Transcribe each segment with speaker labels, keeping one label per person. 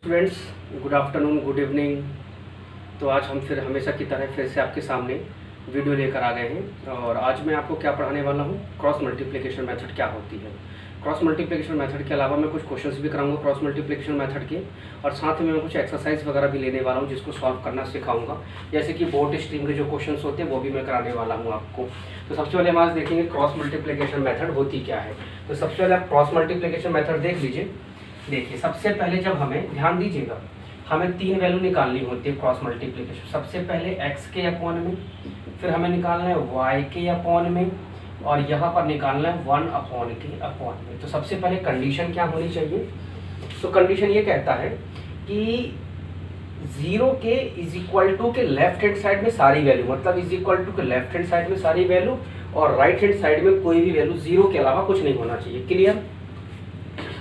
Speaker 1: Students, good afternoon, good evening. तो आज हम फिर हमेशा की तरह फिर से आपके सामने वीडियो लेकर आ गए हैं और आज मैं आपको क्या पढ़ाने वाला हूँ, क्रॉस मल्टीप्लिकेशन मेथड क्या होती है। क्रॉस मल्टीप्लिकेशन मेथड के अलावा मैं कुछ क्वेश्चंस भी कराऊंगा क्रॉस मल्टीप्लिकेशन मेथड के, और साथ में मैं कुछ एक्सरसाइज वगैरह भी लेने वाला हूँ जिसको सॉल्व करना सिखाऊंगा। जैसे कि बोर्ड स्ट्रीम के जो क्वेश्चंस होते हैं वो भी मैं कराने वाला हूँ आपको। तो सबसे पहले हम आज देखेंगे क्रॉस मल्टीप्लिकेशन मेथड होती क्या है। तो सबसे पहले आप क्रॉस मल्टीप्लिकेशन मेथड देख लीजिए। देखिए, सबसे पहले जब हमें, ध्यान दीजिएगा, हमें तीन वैल्यू निकालनी होती है क्रॉस मल्टीप्लिकेशन। सबसे पहले x के अपॉन में, फिर हमें निकालना है y के अपॉन में, और यहाँ पर निकालना है 1 अपॉन के अपॉन में। तो सबसे पहले कंडीशन क्या होनी चाहिए? तो कंडीशन ये कहता है कि 0 के इज इक्वल टू के लेफ्ट हैंड साइड में सारी वैल्यू, मतलब इज इक्वल टू के लेफ्ट हैंड साइड में सारी वैल्यू, और राइट हैंड साइड में कोई भी वैल्यू 0 के अलावा कुछ नहीं होना चाहिए। क्लियर?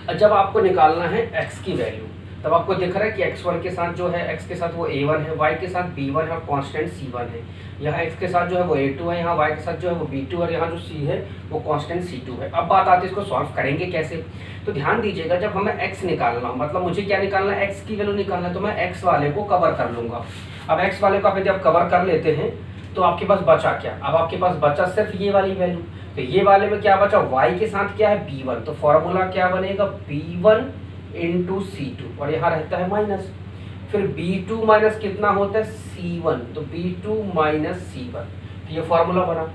Speaker 1: जब आपको निकालना है x की वैल्यू, तब आपको दिख रहा है कि x1 के साथ जो है, x के साथ वो a1 है, y के साथ b1 है और कांस्टेंट c1 है। यहाँ x के साथ जो है वो a2 है, यहाँ y के साथ जो है वो b2 और यहाँ जो c है वो कांस्टेंट c2 है। अब बात आती है इसको सॉल्व करेंगे कैसे। तो ध्यान दीजिएगा, जब हमें x निकालना हो, मतलब मुझे क्या निकालना है, x की वैल्यू निकालना है, तो मैं x वाले को कवर कर लूंगा। अब x वाले को आप यदि आप कवर कर लेते हैं तो आपके पास बचा क्या? अब आपके पास बचा सिर्फ ये वाली वैल्यू। तो ये वाले में क्या बचा? y के साथ क्या है? b1। तो फॉर्मूला क्या बनेगा? b1 इंटू c2, और यहाँ रहता है माइनस। फिर b2 माइनस कितना होता है? c1। तो b2 माइनस c1, तो ये फॉर्मूला बना।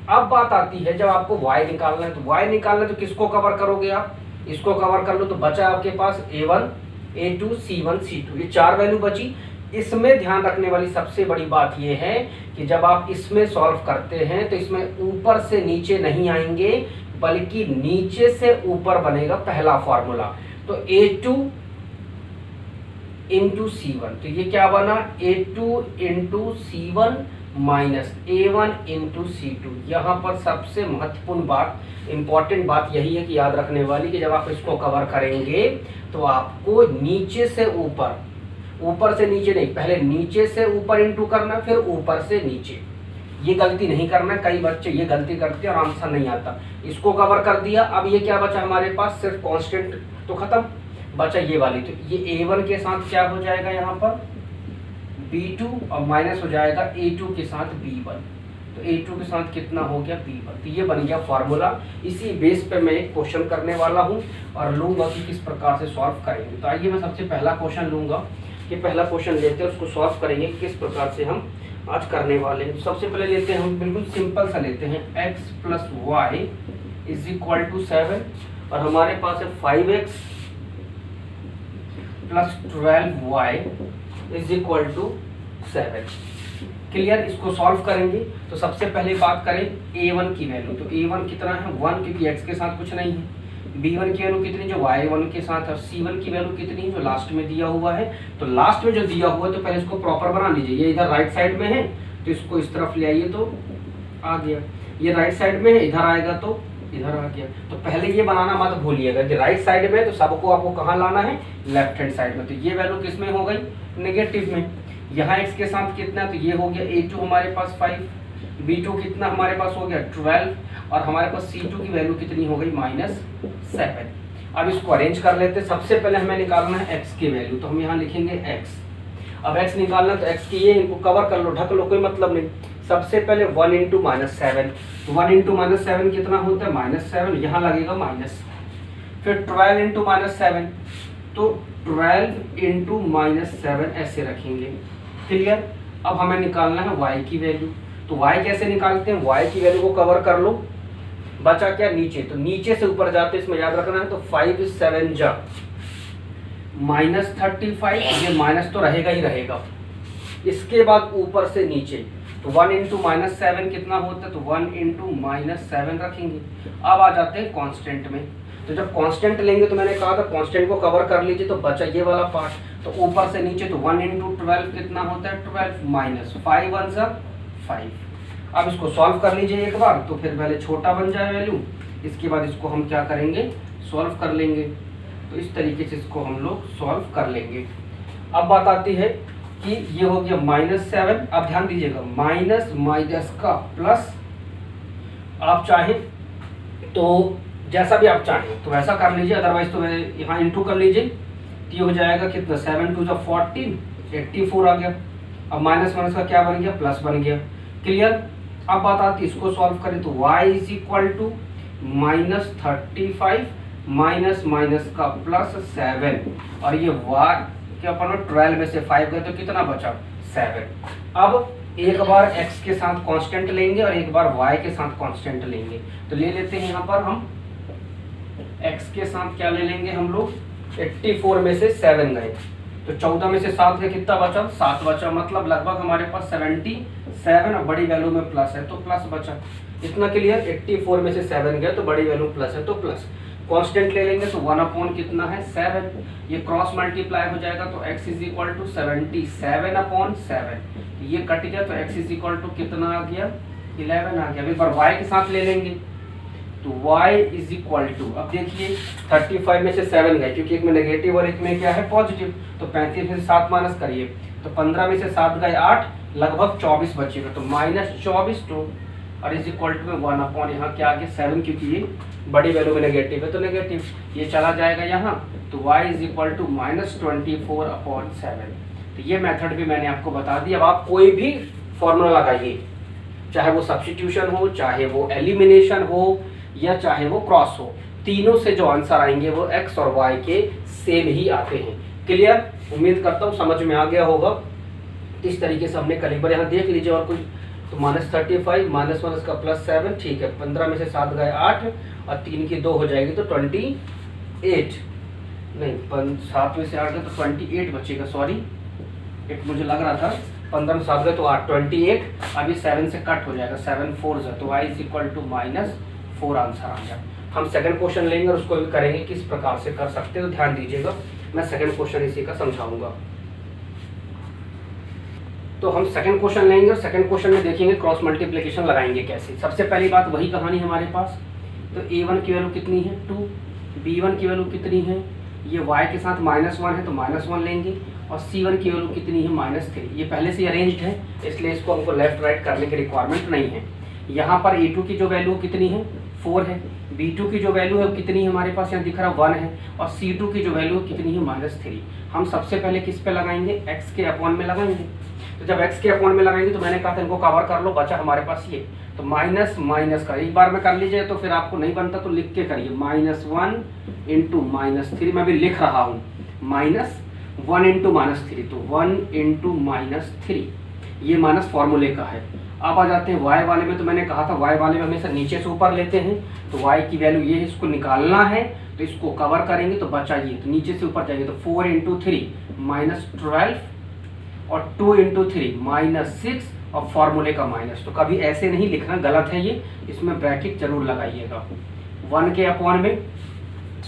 Speaker 1: अब बात आती है, जब आपको y निकालना है, तो y निकालना है तो किसको कवर करोगे आप? इसको कवर कर लो। तो बचा आपके पास a1 a2 c1 c2, ये चार वैल्यू बची। इसमें ध्यान रखने वाली सबसे बड़ी बात यह है कि जब आप इसमें सॉल्व करते हैं तो इसमें ऊपर से नीचे नहीं आएंगे, बल्कि नीचे से ऊपर बनेगा पहला फॉर्मूला। तो a2 इंटू c1, तो ये क्या बना? a2 into c1 minus a1 into c2। यहाँ पर सबसे महत्वपूर्ण बात, इंपॉर्टेंट बात यही है कि याद रखने वाली, कि जब आप इसको कवर करेंगे तो आपको नीचे से ऊपर, ऊपर से नीचे नहीं, पहले नीचे से ऊपर इंटू करना, फिर ऊपर से नीचे। ये गलती नहीं करना। कई बच्चे ये गलती करते हैं और आंसर नहीं आता। इसको कवर कर दिया। अब ये क्या बचा हमारे पास? सिर्फ कांस्टेंट तो खत्म, बचा ये वाली। तो ये a1 के साथ क्या हो जाएगा यहाँ पर? b2, और माइनस हो जाएगा a2 के साथ b1। तो a2 के साथ कितना हो गया? b1। तो ये बन गया फॉर्मूला। इसी बेस पे मैं एक क्वेश्चन करने वाला हूँ और लूंगा कि किस प्रकार से सॉल्व करेंगे। तो आइए मैं सबसे पहला क्वेश्चन लूंगा, कि पहला क्वेश्चन लेते हैं, उसको सॉल्व करेंगे किस प्रकार से हम आज करने वाले हैं। सबसे पहले लेते हैं हम, बिल्कुल सिंपल सा लेते हैं, x plus y is equal to 7, और हमारे पास है 5x plus 12y is equal to 7। Clear? इसको सॉल्व करेंगे तो सबसे पहले बात करें a1 की वैल्यू। तो a1 कितना है? 1, क्योंकि x के साथ कुछ नहीं है। b1 की वैल्यू कितनी? जो y1 के साथ है। c1 की वैल्यू कितनी? जो लास्ट में दिया हुआ है। तो लास्ट में जो दिया हुआ है, तो पहले इसको प्रॉपर बना लीजिए। ये इधर राइट साइड में है तो इसको इस तरफ ले आइए तो आ गया। ये राइट साइड में है, इधर आएगा तो इधर आ गया। तो पहले ये बनाना मत भूलिएगा, कि राइट साइड में तो सबको आपको कहाँ लाना है? लेफ्ट हैंड साइड में। तो ये वैल्यू किस में हो गई? नेगेटिव में। यहाँ x के साथ कितना? तो ये हो गया a2 हमारे पास 5, b2 कितना हमारे पास हो गया? 12, और हमारे पास c2 की वैल्यू कितनी हो गई? -7। अब इसको अरेंज कर लेते हैं। सबसे पहले हमें निकालना है x की वैल्यू, तो हम यहाँ लिखेंगे x। अब x निकालना, तो x की ये, इनको कवर कर लो, ढक लो, कोई मतलब नहीं। सबसे पहले 1 इंटू -7, तो 1 इंटू -7 कितना होता है? -7, यहाँ लगेगा माइनस। फिर 12 इंटू -7, तो 12 इंटू -7 ऐसे रखेंगे। क्लियर? अब हमें निकालना है y की वैल्यू। तो y कैसे निकालते हैं? y की वैल्यू को कवर कर लो। बचा क्या? नीचे। तो नीचे से ऊपर जाते, इसमें याद रखना है। तो 5 7 जा -35, ये माइनस तो रहेगा ही रहेगा। इसके बाद ऊपर से नीचे, तो 1 इंटू -7 कितना होता है? तो 1 इंटू -7 रखेंगे। अब आ जाते हैं कांस्टेंट में। तो जब कांस्टेंट लेंगे, तो मैंने कहा था कांस्टेंट को कवर कर लीजिए, तो बचा ये वाला पार्ट। तो ऊपर से नीचे, तो 1 इंटू 12 कितना होता है? 12 माइनस 5 1 सा 5। अब इसको सॉल्व कर लीजिए एक बार, तो फिर पहले छोटा बन जाए वैल्यू, इसके बाद इसको हम क्या करेंगे? सॉल्व कर लेंगे। तो इस तरीके से इसको हम लोग सॉल्व कर लेंगे। अब बात आती है कि ये हो गया -7। अब ध्यान दीजिएगा, माइनस माइनस का प्लस, आप चाहें तो जैसा भी आप चाहें तो वैसा कर लीजिए, अदरवाइज तो यहाँ इंटू कर लीजिए। तो ये हो जाएगा कितना 7 2 14, 84 आ गया। अब माइनस माइनस का क्या बन गया, प्लस बन गया। क्लियर। अब बात आती है इसको सॉल्व करें तो y is equal to -35 minus minus का +7 और ये y के अपन 12 में से 5 गए तो कितना बचा 7। अब एक बार x के साथ कांस्टेंट लेंगे और एक बार y के साथ कांस्टेंट लेंगे। तो ले लेते हैं यहाँ पर हम x के साथ क्या ले लेंगे हम लोग, 84 में से 7 गए तो 14 में से 7 गए, कितना बचा 7 बचा। मतलब लगभग हमारे पास 77 और बड़ी वैल्यू में प्लस है तो प्लस बचा। इतना क्लियर। 84 में से 7 गए तो बड़ी वैल्यू प्लस है तो प्लस। कांस्टेंट ले लेंगे तो 1 अपॉन कितना है 7, ये क्रॉस मल्टीप्लाई हो जाएगा तो x is equal to 77 upon 7, ये कट गया तो x इज इक्वल टू कितना आ गया 11 आ गया। एक बार y के साथ ले लेंगे तो y इज इक्वल टू, अब देखिए 35 में से 7 गए क्योंकि एक में नेगेटिव और एक में क्या है पॉजिटिव, तो 35 में से 7 माइनस करिए तो 15 में से 7 गए 8, लगभग 24 बचेगा तो -24 टू और इज इक्वल टू में 1 अपॉन यहाँ क्या आ गया 7, क्योंकि ये बड़ी वैल्यू में नेगेटिव है तो नेगेटिव, ये चला जाएगा यहाँ तो y is equal to -24 upon 7। तो ये मेथड भी मैंने आपको बता दिया। अब आप कोई भी फॉर्मूला लगाइए, चाहे वो सब्स्टिट्यूशन हो, चाहे वो एलिमिनेशन हो या चाहे वो क्रॉस हो, तीनों से जो आंसर आएंगे वो x और y के सेम ही आते हैं। क्लियर। उम्मीद करता हूँ समझ में आ गया होगा। इस तरीके से हमने कल एक बार यहाँ देख लीजिए और कुछ तो -35 माइनस माइनस का +7, ठीक है। 15 में से 7 गए 8 और 3 की 2 हो जाएगी तो 28, नहीं 7 में से 8 गए तो 28 बचेगा, सॉरी 8 मुझे लग रहा था, 15 में 7 गए तो 8 28, अभी 7 से कट हो जाएगा 7 4 है तो y is equal to -4 answer आ गया। हम सेकंड क्वेश्चन लेंगे और उसको भी करेंगे किस प्रकार से कर सकते हैं, तो ध्यान दीजिएगा मैं सेकंड क्वेश्चन इसी का समझाऊंगा। तो हम सेकंड क्वेश्चन लेंगे और सेकंड क्वेश्चन में देखेंगे क्रॉस मल्टीप्लिकेशन लगाएंगे कैसे। सबसे पहली बात वही कहानी हमारे पास, तो a1 की वैल्यू कितनी है 2, b1 की वैल्यू कितनी है, ये y के साथ -1 है तो -1 लेंगे और c1 की वैल्यू कितनी है -3। ये पहले से अरेंज्ड है इसलिए इसको हमको लेफ्ट राइट करने की रिक्वायरमेंट नहीं है। यहाँ पर a2 की जो वैल्यू कितनी है 4 है, b2 की जो वैल्यू है कितनी है हमारे पास यहाँ दिख रहा 1 है और c2 की जो वैल्यू कितनी है -3। हम सबसे पहले किस पे लगाएंगे, x के अपॉन में लगाएंगे। तो जब x के अपॉन में लगाएंगे तो मैंने कहा था इनको कवर कर लो, बचा हमारे पास ये, तो माइनस माइनस का एक बार में कर लीजिए तो फिर आपको नहीं बनता तो लिख के करिए -1 इंटू -3, मैं भी लिख रहा हूँ -1 इंटू -3, तो 1 इंटू -3, ये माइनस फॉर्मूले का है। अब आ जाते हैं y वाले में, तो मैंने कहा था y वाले में हमेशा नीचे से ऊपर लेते हैं, तो y की वैल्यू ये है, इसको निकालना है तो इसको कवर करेंगे तो बचा ये, तो नीचे से ऊपर जाएंगे तो 4 इंटू 3 -12 और 2 इंटू 3 -6 और फॉर्मूले का माइनस। तो कभी ऐसे नहीं लिखना, गलत है ये, इसमें ब्रैकेट जरूर लगाइएगा। 1 के अपॉन में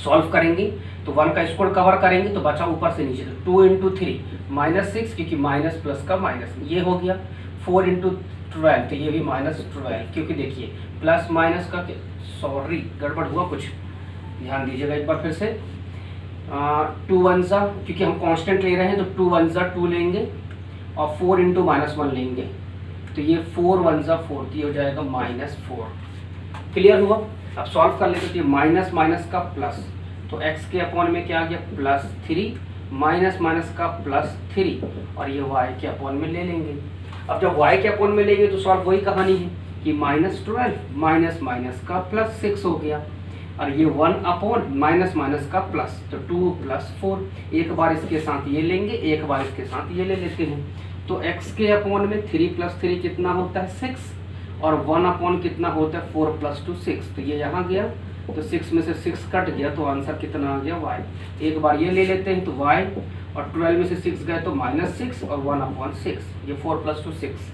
Speaker 1: सॉल्व करेंगे तो 1 का स्क्वायर कवर करेंगे तो बचा ऊपर से नीचे, तो 2 इंटू 3 -6, क्योंकि माइनस प्लस का माइनस ये हो गया। 4 इंटू 12 तो ये भी -12, क्योंकि देखिए प्लस माइनस का, सॉरी गड़बड़ हुआ कुछ, ध्यान दीजिएगा एक बार फिर से। 2 1 सा, क्योंकि हम कांस्टेंट ले रहे हैं तो 2 1 सा 2 लेंगे और 4 इंटू -1 लेंगे, तो ये 4 1 सा 4, तो ये हो जाएगा -4। क्लियर हुआ। अब सॉल्व कर लेते, तो ये माइनस माइनस का प्लस, तो x के अपॉन में क्या आ गया +3, माइनस माइनस का +3 और ये y के अपॉन में ले लेंगे। अब जब y के अपॉन में लेंगे तो सॉल्व वही कहानी है कि -12 माइनस माइनस का +6 हो गया और ये 1 अपॉन माइनस माइनस का प्लस, तो 2 + 4, एक बार इसके साथ ये लेंगे एक बार इसके साथ ये ले लेते हैं। तो x के अपॉन में 3 + 3 कितना होता है 6 और 1 अपॉन कितना होता है 4 + 2 6, तो ये यहाँ गया तो 6 में से 6 कट गया तो आंसर कितना आ गया y। एक बार ये ले लेते हैं तो y, और 12 में से 6 गए तो -6 और 1 अपॉन 6, ये 4 + 2 6,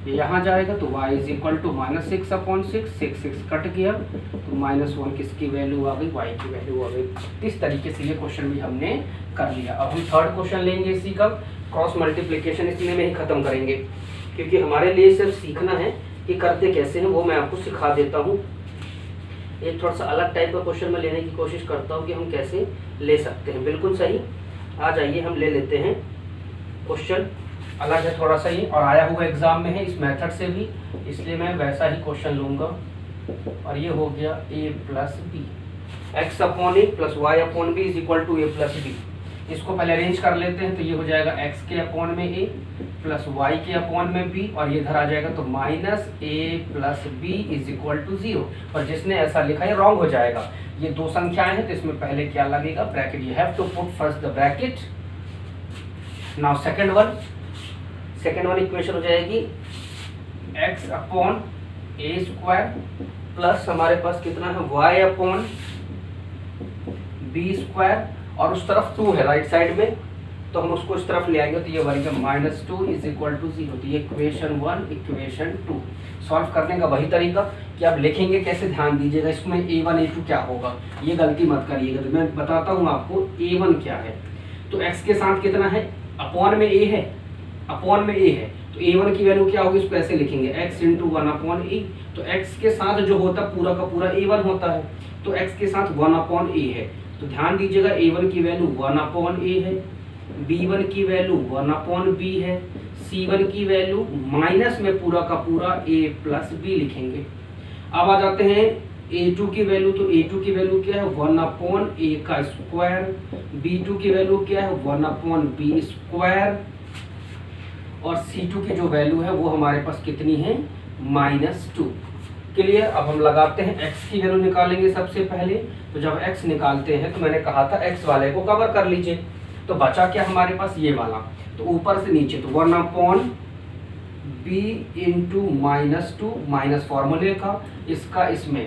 Speaker 1: ये यहाँ जाएगा तो y is equal to -6 upon 6, 6 cut गया तो -1 किसकी वैल्यू आ गई, y की वैल्यू आ गई। इस तरीके से ये क्वेश्चन भी हमने कर लिया। अब हम थर्ड क्वेश्चन लेंगे इसी का, क्रॉस मल्टीप्लिकेशन इसलिए में ही खत्म करेंगे क्योंकि हमारे लिए सिर्फ सीखना है कि करते कैसे हैं, वो मैं आपको सिखा देता हूँ। एक थोड़ा सा अलग टाइप का क्वेश्चन मैं लेने की कोशिश करता हूँ कि हम कैसे ले सकते हैं। बिल्कुल सही, आ जाइए हम ले लेते हैं। क्वेश्चन अलग है थोड़ा सा ये और आया हुआ एग्जाम में है इस मेथड से भी, इसलिए मैं वैसा ही क्वेश्चन लूँगा। और ये हो गया a + b, x upon a + y upon b is equal to a + b। इसको पहले अरेंज कर लेते हैं, तो ये हो जाएगा x के अपॉन में a प्लस वाई के अपॉन में b, और ये इधर आ जाएगा तो minus a plus b is equal to 0। और जिसने ऐसा लिखा है रॉन्ग हो जाएगा। ये दो संख्याएं हैं तो इसमें पहले क्या लगेगा, bracket. You have to put first the bracket. Now second one equation हो जाएगी x upon a square plus हमारे पास कितना है y अपॉन b स्क्वायर, और उस तरफ 2 है राइट साइड में, तो हम उसको इस तरफ ले आएंगे तो ये बनेगा -2 इज इक्वल टू 0। तो ये इक्वेशन 1 इक्वेशन 2 सॉल्व करने का वही तरीका कि आप लिखेंगे कैसे, ध्यान दीजिएगा। इसमें a1 a2 क्या होगा, ये गलती मत करिएगा। तो मैं बताता हूँ आपको a1 क्या है। तो x के साथ कितना है, अपॉन में a है, अपॉन में a है, तो a1 की वैल्यू क्या होगी, इसको ऐसे लिखेंगे x इंटू 1 अपॉन a। तो x के साथ जो होता है पूरा का पूरा a1 होता है, तो x के साथ 1 अपॉन a है। तो ध्यान दीजिएगा a1 की वैल्यू 1 अपॉन a है, b1 की वैल्यू 1 अपॉन b है, c1 की वैल्यू माइनस में पूरा का पूरा a प्लस b लिखेंगे। अब आ जाते हैं a2 की वैल्यू। तो a2 की वैल्यू क्या है, 1 अपॉन a का स्क्वायर, b2 की वैल्यू क्या है 1 अपॉन b स्क्वायर, और c2 की जो वैल्यू है वो हमारे पास कितनी है -2। क्लियर। अब हम लगाते हैं x की वैल्यू निकालेंगे सबसे पहले। तो जब x निकालते हैं तो मैंने कहा था x वाले को कवर कर लीजिए, तो बचा क्या हमारे पास ये वाला, तो ऊपर से नीचे तो 1 अपॉन b इंटू -2 माइनस फॉर्मूले का इसका इसमें,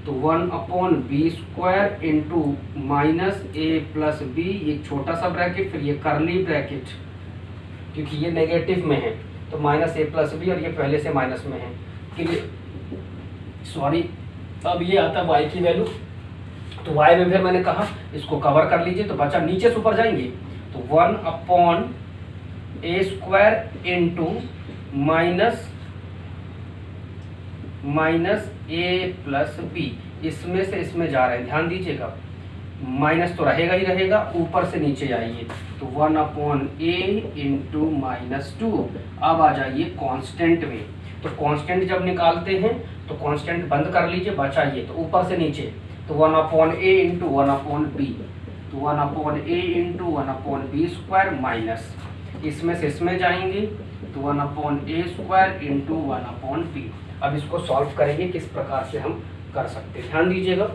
Speaker 1: तो 1 upon b square into minus a plus b, ये छोटा सा ब्रैकेट, फिर ये करली ब्रैकेट क्योंकि ये नेगेटिव में है तो -a प्लस बी, और ये पहले से माइनस में है। Clear, sorry. अब ये आता है y की वैल्यू, तो y में फिर मैंने कहा इसको कवर कर लीजिए, तो बचा नीचे से ऊपर जाएंगे तो 1 upon a square into minus a plus b, इसमें से इसमें जा रहे हैं, ध्यान दीजिएगा। माइनस तो रहेगा ही रहेगा, ऊपर से नीचे आइए तो 1 अपॉन a इंटू -2। अब आ जाइए कांस्टेंट में, तो कांस्टेंट जब निकालते हैं तो कांस्टेंट बंद कर लीजिए, बचाइए तो ऊपर से नीचे तो 1 upon a into 1 upon b, तो 1 upon a into 1 upon b square minus, इसमें से इसमें जाएंगे तो 1 upon a square into 1 upon b. अब इसको सॉल्व करेंगे किस प्रकार से हम कर सकते हैं, ध्यान दीजिएगा।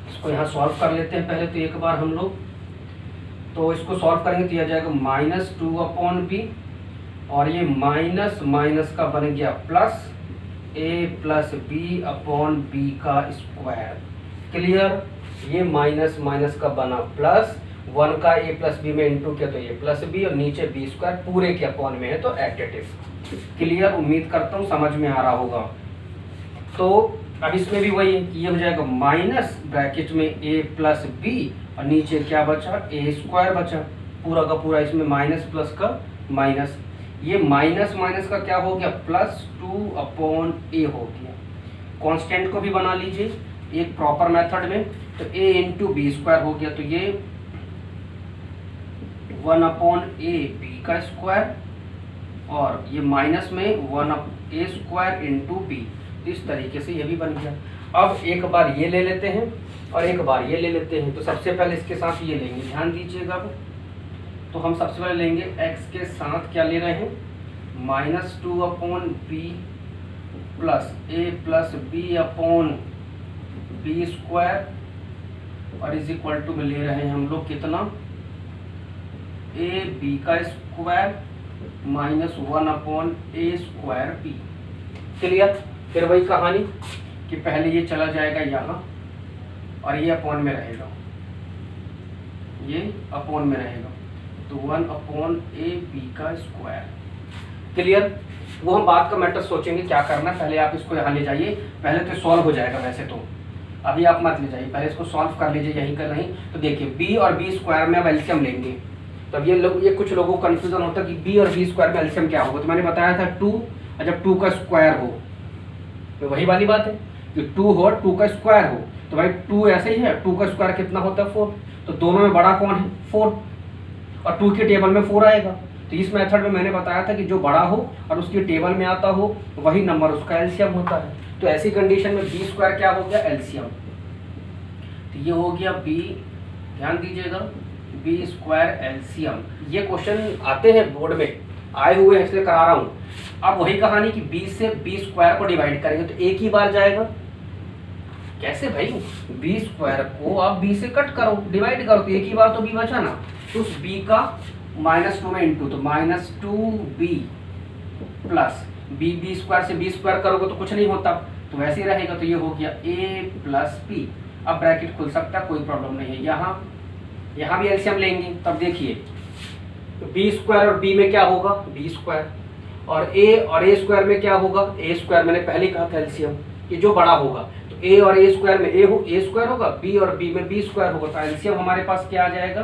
Speaker 1: इसको यहाँ सॉल्व कर लेते हैं पहले तो एक बार हम लोग, तो इसको सॉल्व करेंगे तो यह जाएगा -2 अपॉन बी, और ये माइनस माइनस का बन गया plus a plus b upon b का स्क्वायर। क्लियर, ये माइनस माइनस का बना प्लस, 1 का a प्लस बी में इंटू किया तो ये प्लस बी, और नीचे बी स्क्वायर पूरे के अपॉन में है तो एडिटिव। क्लियर, उम्मीद करता हूँ समझ में आ रहा होगा। तो अब इसमें भी वही है कि ये हो जाएगा माइनस ब्रैकेट में a प्लस बी, और नीचे क्या बचा a स्क्वायर बचा, पूरा का पूरा इसमें माइनस प्लस का माइनस, ये माइनस माइनस का क्या हो गया +2 अपॉन a हो गया। कांस्टेंट को भी बना लीजिए एक प्रॉपर मेथड में, तो a इंटू बी स्क्वायर हो गया, तो ये 1 अपॉन a बी का स्क्वायर, और ये माइनस में 1 a स्क्वायर इंटू बी, इस तरीके से ये भी बन गया। अब एक बार ये ले लेते हैं और एक बार ये ले लेते हैं, तो सबसे पहले इसके साथ ये लेंगे, ध्यान दीजिएगा। अब तो हम सबसे पहले लेंगे x के साथ क्या ले रहे हैं -2 upon b plus a plus b upon b square, और इज इक्वल टू में ले रहे हैं हम लोग कितना a b का square -1 upon a square b। Clear, फिर वही कहानी कि पहले ये चला जाएगा यहाँ और ये अपॉन में रहेगा, ये अपॉन में रहेगा, तो 1 अपॉन a b का स्क्वायर। क्लियर, वो हम बात का मैटर सोचेंगे क्या करना है। पहले आप इसको यहाँ ले जाइए, पहले तो सॉल्व हो जाएगा, वैसे तो अभी आप मत ले जाइए, पहले इसको सॉल्व कर लीजिए यहीं कर नहीं। तो देखिए b और b स्क्वायर में अब एलसीएम लेंगे, तब ये कुछ लोगों को कन्फ्यूजन होता है कि b और b स्क्वायर में एलसीएम क्या होगा। तो मैंने बताया था 2, और जब 2 का स्क्वायर हो तो वही वाली बात है कि 2 हो 2 का स्क्वायर हो, तो भाई 2 ऐसे ही है, 2 का स्क्वायर कितना होता है 4, तो दोनों में बड़ा कौन है 4, और 2 के टेबल में 4 आएगा। तो इस मेथड में मैंने बताया था कि जो बड़ा हो और उसके टेबल में आता हो वही नंबर उसका एलसीएम होता है। तो ऐसी कंडीशन में बी स्क्वायर क्या हो गया एलसीएम, तो ये हो गया b, ध्यान दीजिएगा बी स्क्वायर एलसीएम, ये क्वेश्चन आते हैं बोर्ड में, आए हुए हैं इसलिए करा रहा हूँ। अब वही कहानी कि बी से बी स्क्वायर को डिवाइड करेंगे तो एक ही बार जाएगा। कैसे भाई, बी स्क्वायर को आप बी से कट करो, डिवाइड करो तो एक ही बार तो बी बचा ना, तो उस बी का -2 में इंटू, तो -2b प्लस बी स्क्वायर से बी स्क्वायर करोगे तो कुछ नहीं होता, तो वैसे ही रहेगा। तो ये हो गया a प्लस बी। अब ब्रैकेट खुल सकता है, कोई प्रॉब्लम नहीं है। यहाँ भी एलसीएम लेंगे, तब देखिए बी स्क्वायर और बी में क्या होगा, बी स्क्वायर, और ए स्क्वायर में क्या होगा, ए स्क्वायर। मैंने पहले कहा था एलसीएम ये जो बड़ा होगा, तो ए और ए स्क्वायर में ए स्क्वायर होगा, बी और बी में बी स्क्वायर होगा, तो एलसीएम हमारे पास क्या आ जाएगा,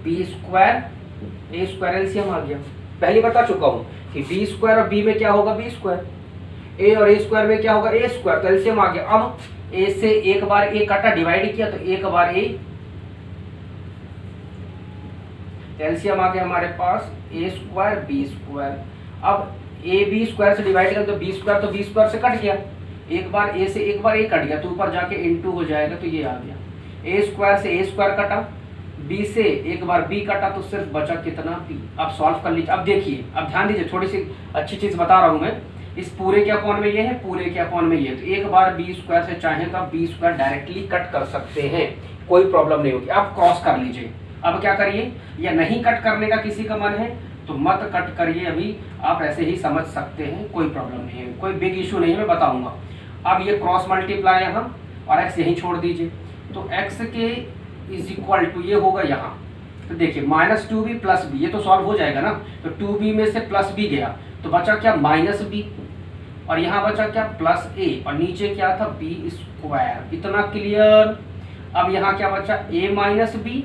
Speaker 1: बी स्क्वायर ए स्क्वायर। एलसीएम आ गया। पहले बता चुका हूँ कि बी स्क्वायर और बी में क्या होगा, बी स्क्वायर, ए और ए स्क्वायर में क्या होगा, ए स्क्वायर, तो एलसीएम आ गया। अब ए से एक बार ए काटा, डिवाइड किया, तो एक बार ए, एलसीएम आ गया हमारे पास ए स्क्वायर बी स्क्वायर। अब ए बी स्क्वायर से डिवाइड कर तो बी स्क्वायर, तो बी स्क्वायर से कट गया, एक बार ए से एक बार ए कट गया, तो ऊपर जाके इनटू हो जाएगा, तो ये आ गया। ए स्क्वायर से ए स्क्वायर कटा, बी से एक बार बी कटा, तो सिर्फ बचा कितना, बी। अब सॉल्व कर लीजिए। अब देखिए, अब ध्यान दीजिए, थोड़ी सी अच्छी चीज बता रहा हूं मैं। इस पूरे के अपॉन में ये है, पूरे के अपॉन में ये, तो एक बार बी स्क्वायर से चाहे तो आप बी स्क्वायर डायरेक्टली कट कर सकते हैं, कोई प्रॉब्लम नहीं होगी। आप क्रॉस कर लीजिए। अब क्या करिए, या नहीं कट करने का किसी का मन है तो मत कट करिए, अभी आप ऐसे ही समझ सकते हैं, कोई प्रॉब्लम नहीं है, कोई बिग इशू नहीं है, मैं बताऊंगा। अब ये क्रॉस मल्टीप्लाई यहाँ और x यहीं छोड़ दीजिए, तो x के इज इक्वल टू ये होगा यहाँ, तो देखिए -2b प्लस बी, ये तो सॉल्व हो जाएगा ना, तो 2b में से प्लस बी गया तो बचा क्या, -b, और यहाँ बचा क्या, +a, और नीचे क्या था, b स्क्वायर। इतना क्लियर। अब यहाँ क्या बचा, a - b,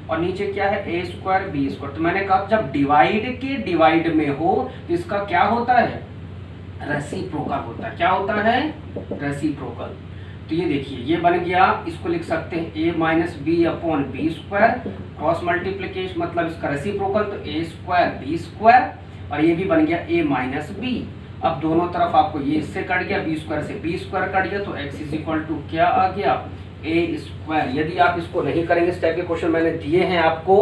Speaker 1: और नीचे क्या है, a स्क्वायर बी स्क्वायर। तो मैंने कहा जब डिवाइड के डिवाइड में हो तो इसका क्या होता है, रेसिप्रोकल होता है। क्या होता है, रेसिप्रोकल। तो ये देखिए, ये बन गया, इसको लिख सकते हैं a - b upon b square, cross multiplication मतलब इसका रेसिप्रोकल, तो a स्क्वायर बी स्क्वायर, और ये भी बन गया a - b। अब दोनों तरफ आपको ये इससे कट गया, बी स्क्वायर से बी स्क्वायर कट गया, तो x इज इक्वल टू क्या आ गया, a स्क्वायर। यदि आप इसको नहीं करेंगे, इस टाइप के क्वेश्चन मैंने दिए हैं आपको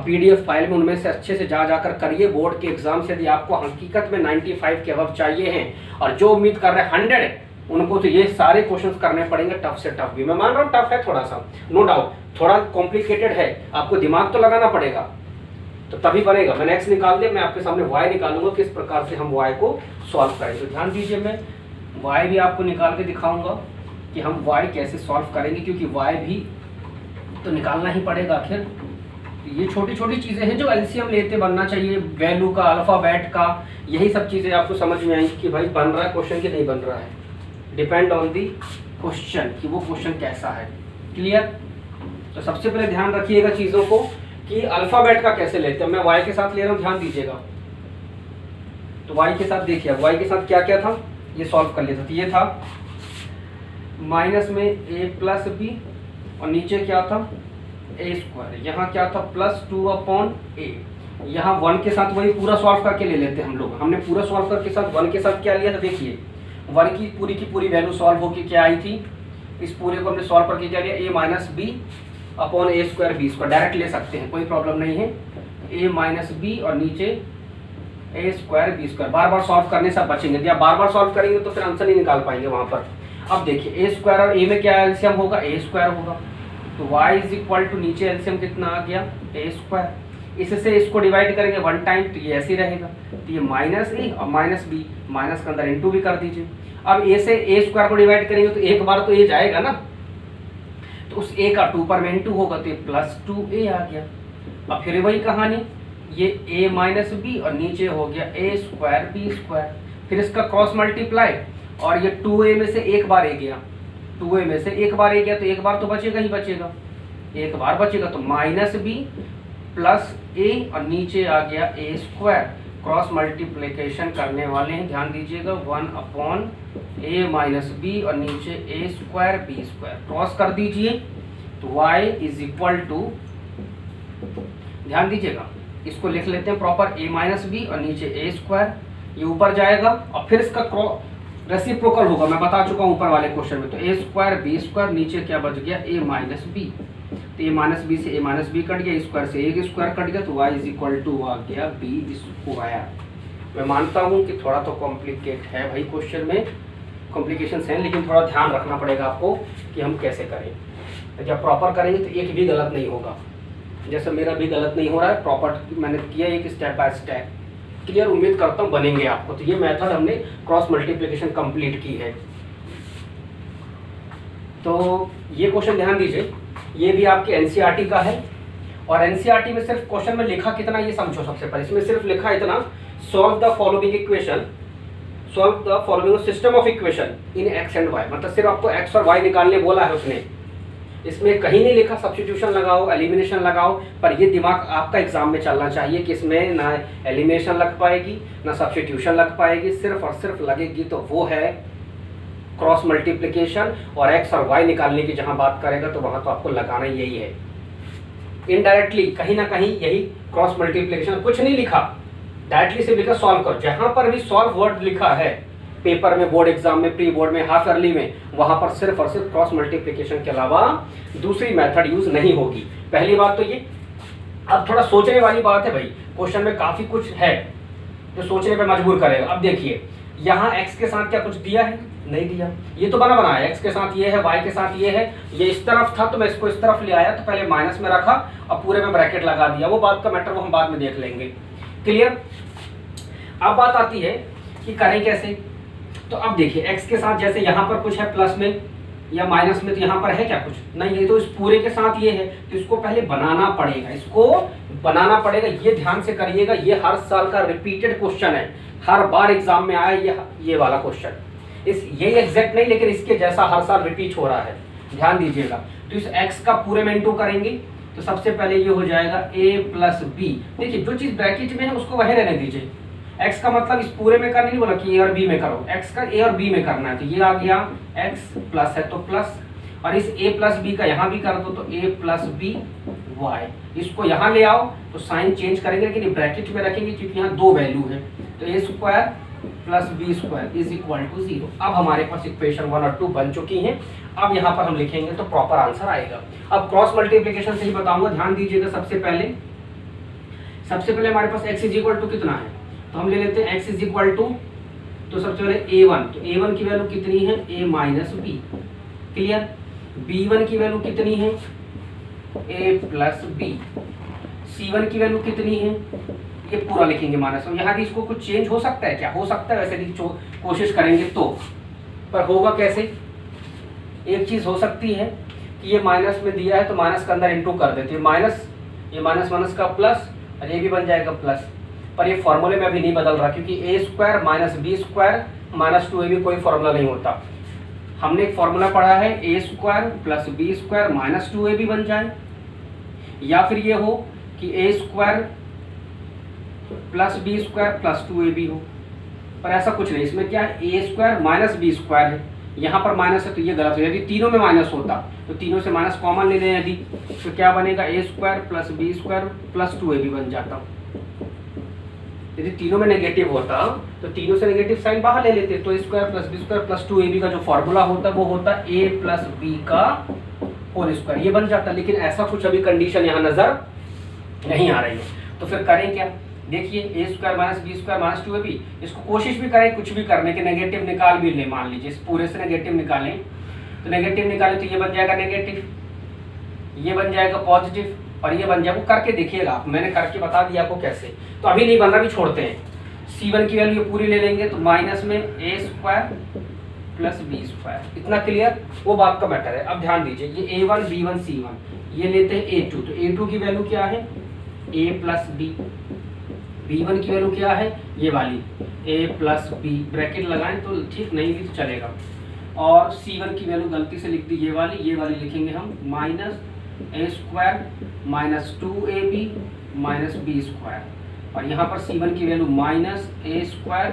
Speaker 1: PDF फाइल में, उनमें से अच्छे से जाकर करिए बोर्ड के एग्जाम से। यदि आपको हकीकत में 95 के अबव चाहिए हैं और जो उम्मीद कर रहे हैं 100, उनको तो ये सारे क्वेश्चंस करने पड़ेंगे, टफ से टफ भी। मैं मान रहा हूँ टफ है थोड़ा सा, नो डाउट, थोड़ा कॉम्प्लिकेटेड है, आपको दिमाग तो लगाना पड़ेगा, तो तभी बनेगा। मैंने x निकाल दिया, मैं आपके सामने y निकालूंगा, किस प्रकार से हम y को सॉल्व करें। तो ध्यान दीजिए, मैं y भी आपको निकाल के दिखाऊंगा कि हम y कैसे सॉल्व करेंगे, क्योंकि y भी तो निकालना ही पड़ेगा आखिर। ये छोटी छोटी चीज़ें हैं जो एलसीएम लेते बनना चाहिए, वैल्यू का, अल्फ़ाबेट का, यही सब चीज़ें आपको समझ में आएंगी कि भाई बन रहा है क्वेश्चन कि नहीं बन रहा है। डिपेंड ऑन दी क्वेश्चन कि वो क्वेश्चन कैसा है। क्लियर। तो सबसे पहले ध्यान रखिएगा चीज़ों को कि अल्फ़ाबेट का कैसे लेते हैं। मैं y के साथ ले रहा हूँ, ध्यान दीजिएगा। तो y के साथ देखिए, y के साथ क्या क्या था, ये सॉल्व कर लेता। तो ये था माइनस में a प्लस बी, और नीचे क्या था, a स्क्वायर, यहाँ क्या था, +2 अपॉन a। यहाँ 1 के साथ वही पूरा सॉल्व करके ले लेते हैं हम लोग। हमने पूरा सॉल्व करके साथ 1 के साथ क्या लिया था, देखिए 1 की पूरी वैल्यू सॉल्व होके क्या आई थी, इस पूरे को हमने सॉल्व करके क्या लिया, a - b upon a square b square. Direct ले सकते हैं, कोई प्रॉब्लम नहीं है, a - b और नीचे a स्क्वायर बी स्क्वायर। बार बार सॉल्व करने से बचेंगे, यदि आप बार बार सॉल्व करेंगे तो फिर आंसर नहीं निकाल पाएंगे वहाँ पर। अब देखिए, a स्क्वायर और a में क्या एलसीएम होगा, a स्क्वायर होगा, तो y इज इक्वल टू नीचे एलसीएम कितना आ गया, a स्क्वायर। इससे इसको डिवाइड करेंगे 1 टाइम, तो ये ऐसे ही रहेगा, तो ये -a और -b, माइनस के अंदर इनटू भी कर दीजिए। अब a से a स्क्वायर को डिवाइड करेंगे तो एक बार तो ये जाएगा ना, तो उस a का 2 पर में इनटू होगा, तो ये +2a आ गया। अब फिर वही कहानी, ये a - b और नीचे हो गया a स्क्वायर बी स्क्वायर। फिर इसका क्रॉस मल्टीप्लाई, और ये 2a में से एक बार a गया, 2a में से एक बार a गया, तो एक बार तो बचेगा ही बचेगा, एक बार बचेगा, तो -b प्लस a और नीचे आ गया a स्क्वायर। क्रॉस मल्टीप्लिकेशन करने वाले हैं, ध्यान दीजिएगा, 1 अपॉन a - b और नीचे a square b square. Cross कर दीजिए, तो y इज इक्वल टू, ध्यान दीजिएगा, इसको लिख लेते हैं प्रॉपर, a - b और नीचे a स्क्वायर, ये ऊपर जाएगा, और फिर इसका रेसिप्रोकल होगा, मैं बता चुका हूँ ऊपर वाले क्वेश्चन में, तो a स्क्वायर बी स्क्वायर, नीचे क्या बच गया, a - b। तो ए माइनस बी से ए माइनस बी कट गया, स्क्वायर से एक स्क्वायर कट गया, तो वाई इज इक्वल टू आ गया बी स्क्वायर। मैं मानता हूँ कि थोड़ा तो कॉम्प्लिकेट है भाई, क्वेश्चन में कॉम्प्लिकेशंस हैं, लेकिन थोड़ा ध्यान रखना पड़ेगा आपको कि हम कैसे करें। जब प्रॉपर करेंगे तो एक भी गलत नहीं होगा, जैसे मेरा भी गलत नहीं हो रहा है, प्रॉपर मैंने किया एक स्टेप बाय स्टेप। क्लियर? उम्मीद करता हूँ बनेंगे आपको। तो ये मेथड हमने क्रॉस मल्टीप्लिकेशन कंप्लीट की है। तो ये क्वेश्चन ध्यान दीजिए, ये भी आपके एनसीईआरटी का है, और एनसीईआरटी में सिर्फ क्वेश्चन में लिखा कितना ये समझो। सबसे पहले इसमें सिर्फ लिखा इतना, solve the following equation, solve the following system of equation in x and y, मतलब सिर्फ आपको एक्स और वाई निकालने बोला है उसने। इसमें कहीं नहीं लिखा सब्स्टिट्यूशन लगाओ, एलिमिनेशन लगाओ, पर ये दिमाग आपका एग्जाम में चलना चाहिए कि इसमें ना एलिमिनेशन लग पाएगी ना सब्स्टिट्यूशन लग पाएगी, सिर्फ और सिर्फ लगेगी तो वो है क्रॉस मल्टीप्लिकेशन, और एक्स और वाई निकालने की जहां बात करेगा तो वहां तो आपको लगाना यही है। इनडायरेक्टली कहीं ना कहीं यही क्रॉस मल्टीप्लिकेशन, कुछ नहीं लिखा, डायरेक्टली से लिखा सॉल्व करो। जहां पर भी सॉल्व वर्ड लिखा है पेपर में, बोर्ड एग्जाम में, प्री बोर्ड में, हाफ ईयरली में, वहां पर सिर्फ और सिर्फ क्रॉस मल्टीप्लिकेशन के अलावा दूसरी मेथड यूज नहीं होगी। पहली बात तो ये। अब थोड़ा सोचने वाली बात है भाई, क्वेश्चन में काफी कुछ है जो सोचने पे मजबूर करेगा। अब देखिए, यहाँ x के साथ क्या कुछ दिया है? नहीं दिया। ये तो बना बनाया, x के साथ ये है, y के साथ ये है, ये इस तरफ था तो मैं इसको इस तरफ ले आया, तो पहले माइनस में रखा और पूरे में ब्रैकेट लगा दिया। वो बात का मैटर, वो हम बाद में देख लेंगे। क्लियर? अब बात आती है कि करें कैसे। तो अब देखिए, x के साथ जैसे यहाँ पर कुछ है प्लस में या माइनस में, तो यहाँ पर है क्या कुछ? नहीं, ये तो इस पूरे के साथ ये है, तो इसको पहले बनाना पड़ेगा, इसको बनाना पड़ेगा। ये ध्यान से करिएगा, ये हर साल का रिपीटेड क्वेश्चन है, हर बार एग्जाम में आया ये वाला क्वेश्चन। ये एग्जैक्ट नहीं, लेकिन इसके जैसा हर साल रिपीट हो रहा है, ध्यान दीजिएगा। तो इस x का पूरे में इंटू करेंगे, तो सबसे पहले ये हो जाएगा a प्लस बी। देखिए, जो चीज ब्रैकेट में है उसको वही रहने दीजिए। x का मतलब इस पूरे में करने नहीं बोला कि a और b में करो, x का a और b में करना है। तो ये आ गया x प्लस है तो प्लस, और इस a प्लस बी का यहाँ भी कर दो तो a प्लस बी वाई। इसको यहाँ ले आओ तो साइन चेंज करेंगे, लेकिन ब्रैकेट में रखेंगे क्योंकि यहाँ दो वैल्यू है। तो a square plus b square is equal to 0। अब हमारे पास इक्वेशन 1 और 2 बन चुकी हैं। अब यहाँ पर हम लिखेंगे तो प्रॉपर आंसर आएगा। अब क्रॉस मल्टीप्लिकेशन से ही बताऊंगा, ध्यान दीजिएगा। सबसे पहले हमारे पास x इज इक्वल टू कितना है, तो हम ले लेते हैं x इज इक्वल टू, तो सबसे पहले a1, तो a1 की वैल्यू कितनी है? a minus B. Clear? b1 की वैल्यू कितनी है? a plus B. c1 की वैल्यू कितनी है? ये पूरा लिखेंगे माइनस। यहाँ भी इसको कुछ चेंज हो सकता है क्या? हो सकता है, वैसे भी कोशिश करेंगे तो, पर होगा कैसे? एक चीज हो सकती है कि ये माइनस में दिया है तो माइनस के अंदर इंटू कर देते हैं, माइनस, ये माइनस माइनस का प्लस, और ये भी बन जाएगा प्लस। पर ये फॉर्मूले में अभी नहीं बदल रहा, क्योंकि a square minus B square minus 2ab कोई फॉर्मूला नहीं होता। हमने एक फॉर्मूला पढ़ा है, a square plus b square minus 2ab बन जाए, या फिर ये हो कि a square plus b square plus 2ab हो। पर ऐसा कुछ नहीं, इसमें क्या है? a square minus B square है, यहाँ पर माइनस है तो ये गलत हो। यदि तीनों में माइनस होता तो तीनों से माइनस कॉमन ले लें, यदि तो क्या बनेगा? a square plus b square plus 2ab बन जाता। यदि तीनों में नेगेटिव होता तो तीनों से नेगेटिव साइन बाहर ले लेते, तो a square plus b square plus 2ab का जो फॉर्मूला होता है वो होता है a प्लस बी का होल स्क्वायर, ये बन जाता। लेकिन ऐसा कुछ अभी कंडीशन यहाँ नजर नहीं आ रही है। तो फिर करें क्या? देखिए, a square minus B square minus 2ab, इसको कोशिश भी करें कुछ भी करने के, नेगेटिव निकाल भी लें। मान लीजिए इस पूरे से नेगेटिव निकालें, तो नेगेटिव निकालें तो ये बन जाएगा नेगेटिव, ये बन जाएगा पॉजिटिव, और ये बन जाएगा। करके देखिएगा आप, मैंने करके बता दिया आपको कैसे। तो अभी नहीं बन रहा, भी छोड़ते हैं। c1 की वैल्यू पूरी ले लेंगे, तो माइनस में a square plus b square. इतना क्लियर? वो बात का मैटर है। अब ध्यान दीजिए, ये a1 b1 c1, ये लेते हैं a2, तो a2 की वैल्यू क्या है? a plus B. b1 की वैल्यू क्या है? ये वाली a प्लस बी, ब्रैकेट लगाएं तो ठीक, नहीं भी तो चलेगा। और c1 की वैल्यू गलती से लिख दी, ये वाली लिखेंगे हम minus a square minus 2ab minus B square, और यहाँ पर c1 की value minus a square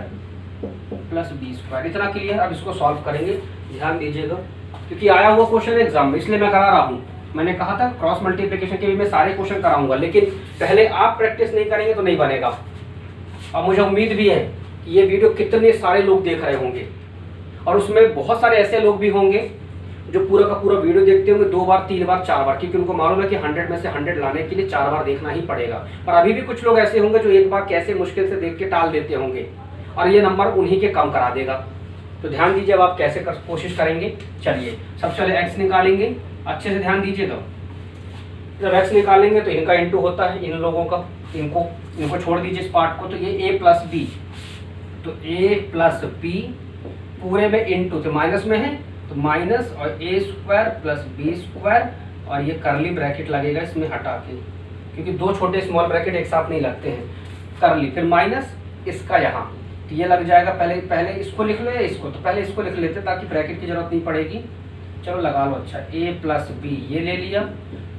Speaker 1: plus b square. इतना क्लियर? अब इसको सॉल्व करेंगे, ध्यान दीजिएगा, क्योंकि आया हुआ क्वेश्चन एग्जाम में, इसलिए मैं करा रहा हूँ। मैंने कहा था क्रॉस मल्टीप्लिकेशन के भी मैं सारे क्वेश्चन कराऊंगा, लेकिन पहले आप प्रैक्टिस नहीं करेंगे तो नहीं बनेगा। और मुझे उम्मीद भी है कि ये वीडियो कितने सारे लोग देख रहे होंगे, और उसमें बहुत सारे ऐसे लोग भी होंगे जो पूरा का पूरा वीडियो देखते होंगे 2 बार 3 बार 4 बार, क्योंकि उनको मालूम है कि 100 में से 100 लाने के लिए 4 बार देखना ही पड़ेगा। पर अभी भी कुछ लोग ऐसे होंगे जो एक बार कैसे मुश्किल से देख के टाल देते होंगे, और ये नंबर उन्हीं के कम करा देगा। तो ध्यान दीजिए अब आप कैसे कोशिश करेंगे। चलिए सबसे पहले एक्स निकालेंगे, अच्छे से ध्यान दीजिएगा। जब एक्स निकालेंगे तो इनका इंटू होता है इन लोगों का, इनको छोड़ दीजिए इस पार्ट को। तो ये ए प्लस बी, तो ए प्लस बी पूरे में इंटू, तो माइनस में है तो माइनस और ए स्क्वायर प्लस बी स्क्वायर, और ये करली ब्रैकेट लगेगा इसमें हटा के, क्योंकि 2 छोटे स्मॉल ब्रैकेट एक साथ नहीं लगते हैं। करली फिर माइनस इसका यहाँ, तो ये लग जाएगा। पहले इसको लिख लो या इसको, तो पहले इसको लिख लेते ताकि ब्रैकेट की जरूरत नहीं पड़ेगी। चलो लगा लो। अच्छा ए प्लस बी ये ले लिया,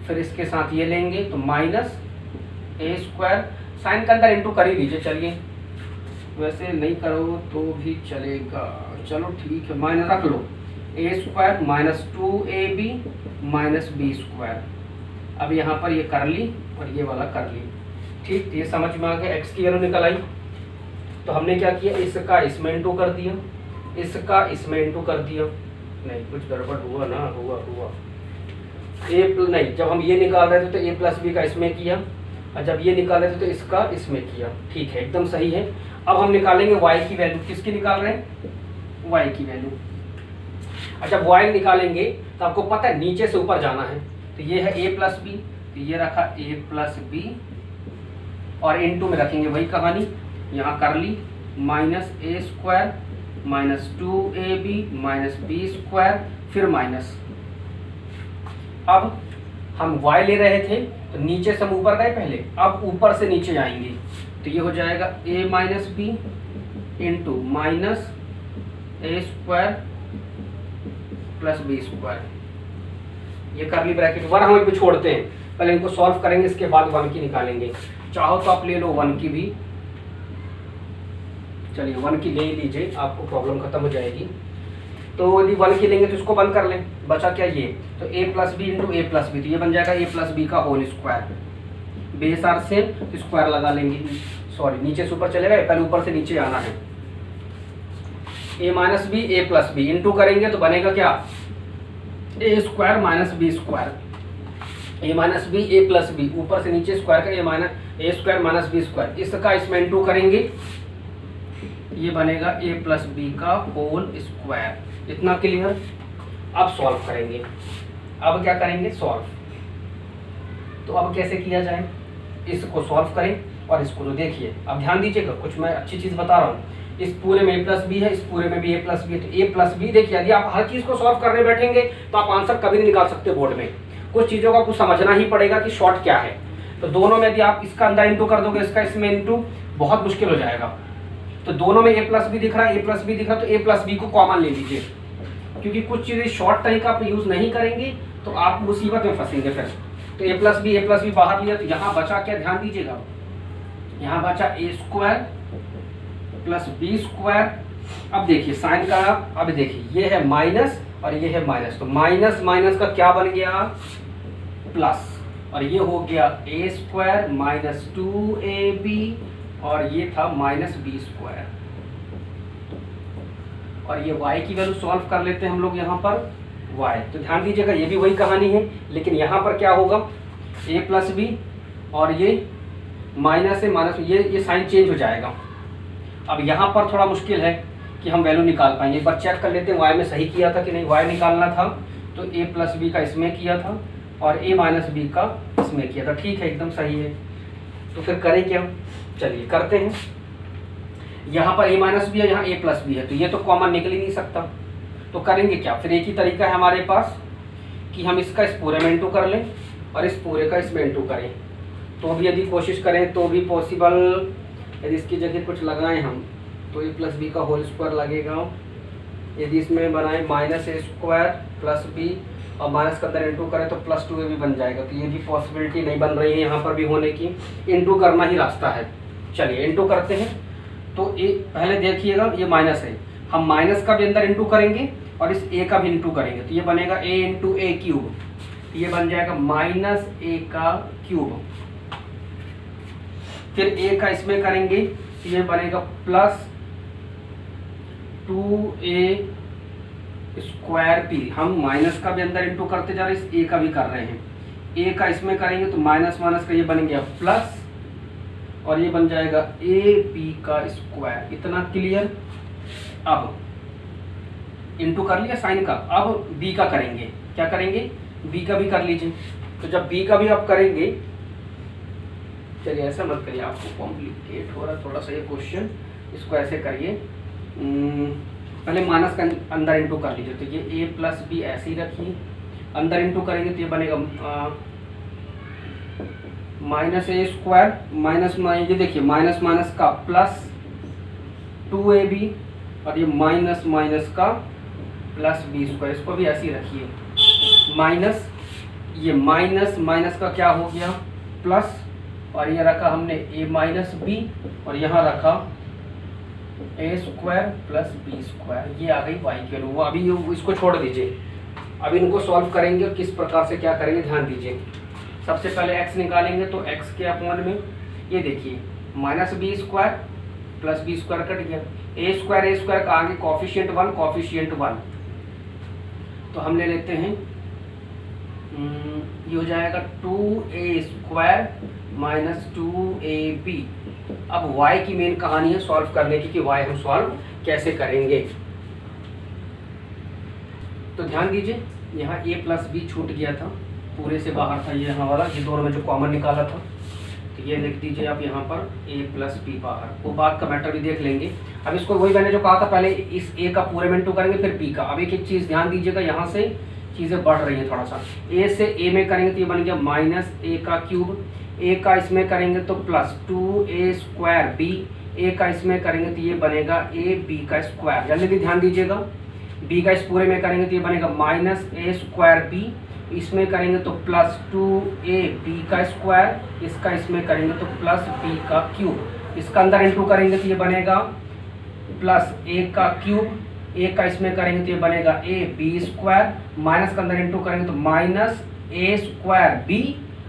Speaker 1: फिर इसके साथ ये लेंगे तो माइनस ए स्क्वायर, साइन के अंदर इंटू कर ही लीजिए। चलिए वैसे नहीं करो तो भी चलेगा, चलो ठीक है, माइनस रख लो। A square minus 2ab minus B square. अब यहाँ पर ये कर ली और ये वाला कर ली, ठीक। ये समझ में आ गया, एक्स की वैल्यू निकल आई। तो हमने क्या किया, इसका इसमें इंटू कर दिया, इसका इसमें इंटू कर दिया। नहीं कुछ गड़बड़ हुआ ना, हुआ नहीं, जब हम ये निकाल रहे थे तो ए प्लस बी का इसमें किया, और जब ये निकाल रहे थे तो इसका इसमें किया, ठीक है, एकदम सही है। अब हम निकालेंगे y की वैल्यू। किसकी निकाल रहे हैं, y की वैल्यू। अच्छा y निकालेंगे तो आपको पता है नीचे से ऊपर जाना है, तो ये है a प्लस बी, तो ये रखा a प्लस बी, और इनटू में रखेंगे वही कहानी, यहाँ कर ली माइनस ए square minus 2ab minus B square, फिर माइनस। अब हम y ले रहे थे तो नीचे से हम ऊपर गए पहले, अब ऊपर से नीचे आएंगे, तो ये हो जाएगा a minus b into minus A square plus b square. ये करली ब्रैकेट 1 हम भी छोड़ते हैं, पहले इनको सॉल्व करेंगे, इसके बाद 1 की निकालेंगे। चाहो तो आप ले लो 1 की भी, चलिए 1 की ले ही लीजिए, आपको प्रॉब्लम खत्म हो जाएगी। तो यदि 1 की लेंगे तो इसको बंद कर लें, बचा क्या ये, तो a plus b into a plus b, तो ये बन जाएगा a प्लस बी का होल स्क्वायर। बेस आर से स्क्वायर लगा लेंगे, सॉरी नीचे से ऊपर चलेगा, पहले ऊपर से नीचे आना है। a minus b a plus b into करेंगे तो बनेगा क्या, a square minus B square. A minus b a plus b, ऊपर से नीचे स्क्वायर का a square minus B square, इसका इसमें इंटू करेंगे, ये बनेगा a प्लस बी का होल स्क्वायर। इतना क्लियर। अब सॉल्व करेंगे, अब क्या करेंगे, सॉल्व। तो अब कैसे किया जाए, इसको सॉल्व करें और इसको, तो देखिए अब ध्यान दीजिएगा, कुछ मैं अच्छी चीज़ बता रहा हूँ। इस पूरे में a प्लस बी है, इस पूरे में भी a प्लस बी है, तो a प्लस बी देखिए, यदि आप हर चीज़ को सॉल्व करने बैठेंगे तो आप आंसर कभी नहीं निकाल सकते बोर्ड में। कुछ चीज़ों का कुछ समझना ही पड़ेगा कि शॉर्ट क्या है। तो दोनों में यदि आप इसका अंदर इंटू कर दोगे, इसका इसमें इंटू, बहुत मुश्किल हो जाएगा। तो दोनों में a प्लस बी दिख रहा है, a प्लस बी दिख रहा है, तो a प्लस बी को कॉमन ले लीजिए, क्योंकि कुछ चीज़ें शॉर्ट तरीका आप यूज़ नहीं करेंगे तो आप मुसीबत में फंसेंगे फिर। तो a प्लस बी बाहर लिया, तो यहाँ बचा क्या, ध्यान दीजिएगा, यहाँ बचा a square plus b square. अब देखिए साइन का, अब देखिए ये है माइनस और ये है माइनस, तो माइनस माइनस का क्या बन गया, प्लस, और ये हो गया a स्क्वायर माइनस 2ab, और ये था माइनस बी स्क्वायर। और ये y की वैल्यू सॉल्व कर लेते हैं हम लोग यहाँ पर y। तो ध्यान दीजिएगा ये भी वही कहानी है, लेकिन यहाँ पर क्या होगा, a प्लस बी और ये माइनस से माइनस, ये साइन चेंज हो जाएगा। अब यहाँ पर थोड़ा मुश्किल है कि हम वैल्यू निकाल पाएंगे। एक बार चेक कर लेते हैं y में सही किया था कि नहीं। y निकालना था तो a प्लस बी का इसमें किया था और a माइनस बी का इसमें किया था, ठीक है, एकदम सही है। तो फिर करें क्या, चलिए करते हैं। यहाँ पर a माइनस बी है, यहाँ a प्लस बी है, तो ये तो कॉमन निकल ही नहीं सकता। तो करेंगे क्या, फिर एक ही तरीका है हमारे पास कि हम इसका इस पूरे में इंटू कर लें और इस पूरे का इसमें इंटू करें। तो भी यदि कोशिश करें तो भी पॉसिबल, यदि इसकी जगह कुछ लगाएं हम तो a प्लस बी का होल स्क्वायर लगेगा। यदि इसमें बनाएं माइनस ए स्क्वायर प्लस बी और माइनस के अंदर इंटू करें तो प्लस 2ab बन जाएगा। तो ये भी पॉसिबिलिटी नहीं बन रही है यहाँ पर भी होने की, इंटू करना ही रास्ता है। चलिए इंटू करते हैं। तो ए पहले देखिएगा, ये माइनस है, हम माइनस का भी अंदर इंटू करेंगे और इस a का भी इंटू करेंगे, तो ये बनेगा a इंटू ए क्यूब, ये बन जाएगा माइनस a का क्यूब। फिर a का इसमें करेंगे, ये बनेगा प्लस 2a स्क्वायर बी, हम माइनस का भी अंदर इंटू करते जा रहे हैं, इस ए का भी कर रहे हैं। ए का इसमें करेंगे तो माइनस माइनस का ये बन गया प्लस, और ये बन जाएगा ए बी का स्क्वायर। इतना क्लियर। अब इंटू कर लिया साइन का, अब बी का करेंगे। क्या करेंगे? बी का भी कर लीजिए। तो जब बी का भी आप करेंगे, चलिए ऐसा मत करिए, आपको कॉम्प्लिकेट हो रहा थोड़ा सा ये क्वेश्चन, इसको ऐसे करिए। पहले माइनस का अंदर इंटू कर लीजिए। तो ये ए प्लस बी ऐसे ही रखिए, अंदर इंटू करेंगे तो ये बनेगा माइनस ए स्क्वायर माइनस ये देखिए माइनस माइनस का प्लस 2ab, और ये माइनस माइनस का प्लस बी स्क्वायर। इसको भी ऐसे ही रखिए। माइनस, ये माइनस माइनस का क्या हो गया? प्लस, और ये रखा हमने a माइनस बी, और यहाँ रखा ए स्क्वायर प्लस बी स्क्वायर। ये आ गई y की वैल्यू। अभी इसको छोड़ दीजिए, अभी इनको सॉल्व करेंगे और किस प्रकार से क्या करेंगे ध्यान दीजिए। सबसे पहले x निकालेंगे तो x के अपॉन में ये देखिए minus B square plus b square cut गया। ए स्क्वायर का आगे कॉफिशिएंट 1 कॉफिशिएंट 1, तो हम ले लेते हैं, ये हो जाएगा 2a स्क्वायर माइनस 2ab। अब y की मेन कहानी है सॉल्व करने की कि y हम सॉल्व कैसे करेंगे। तो ध्यान दीजिए, यहाँ a प्लस बी छूट गया था, पूरे से बाहर था ये यहाँ वाला, ये दोनों में जो कॉमन निकाला था। तो ये लिख दीजिए आप यहाँ पर a प्लस बी बाहर, वो बात का मैटर भी देख लेंगे। अब इसको वही मैंने जो कहा था, पहले इस a का पूरे में इंटू करेंगे फिर b का। अब एक चीज़ ध्यान दीजिएगा, यहाँ से चीज़ें बढ़ रही हैं थोड़ा सा। a से a में करेंगे तो ये बन गया माइनस a का क्यूब, a का इसमें करेंगे तो plus 2a square b, a का इसमें करेंगे तो ये बनेगा a b का स्क्वायर। जल्दी ध्यान दीजिएगा, b का इस पूरे में करेंगे तो ये बनेगा माइनस a स्क्वायर b, इसमें करेंगे तो प्लस 2ab का स्क्वायर, इसका इसमें करेंगे तो प्लस b का क्यूब। इसका अंदर इंटू करेंगे तो ये बनेगा प्लस a का क्यूब, a का इसमें करेंगे तो ये बनेगा a b स्क्वायर, माइनस का अंदर इंटू करेंगे तो माइनस a स्क्वायर b,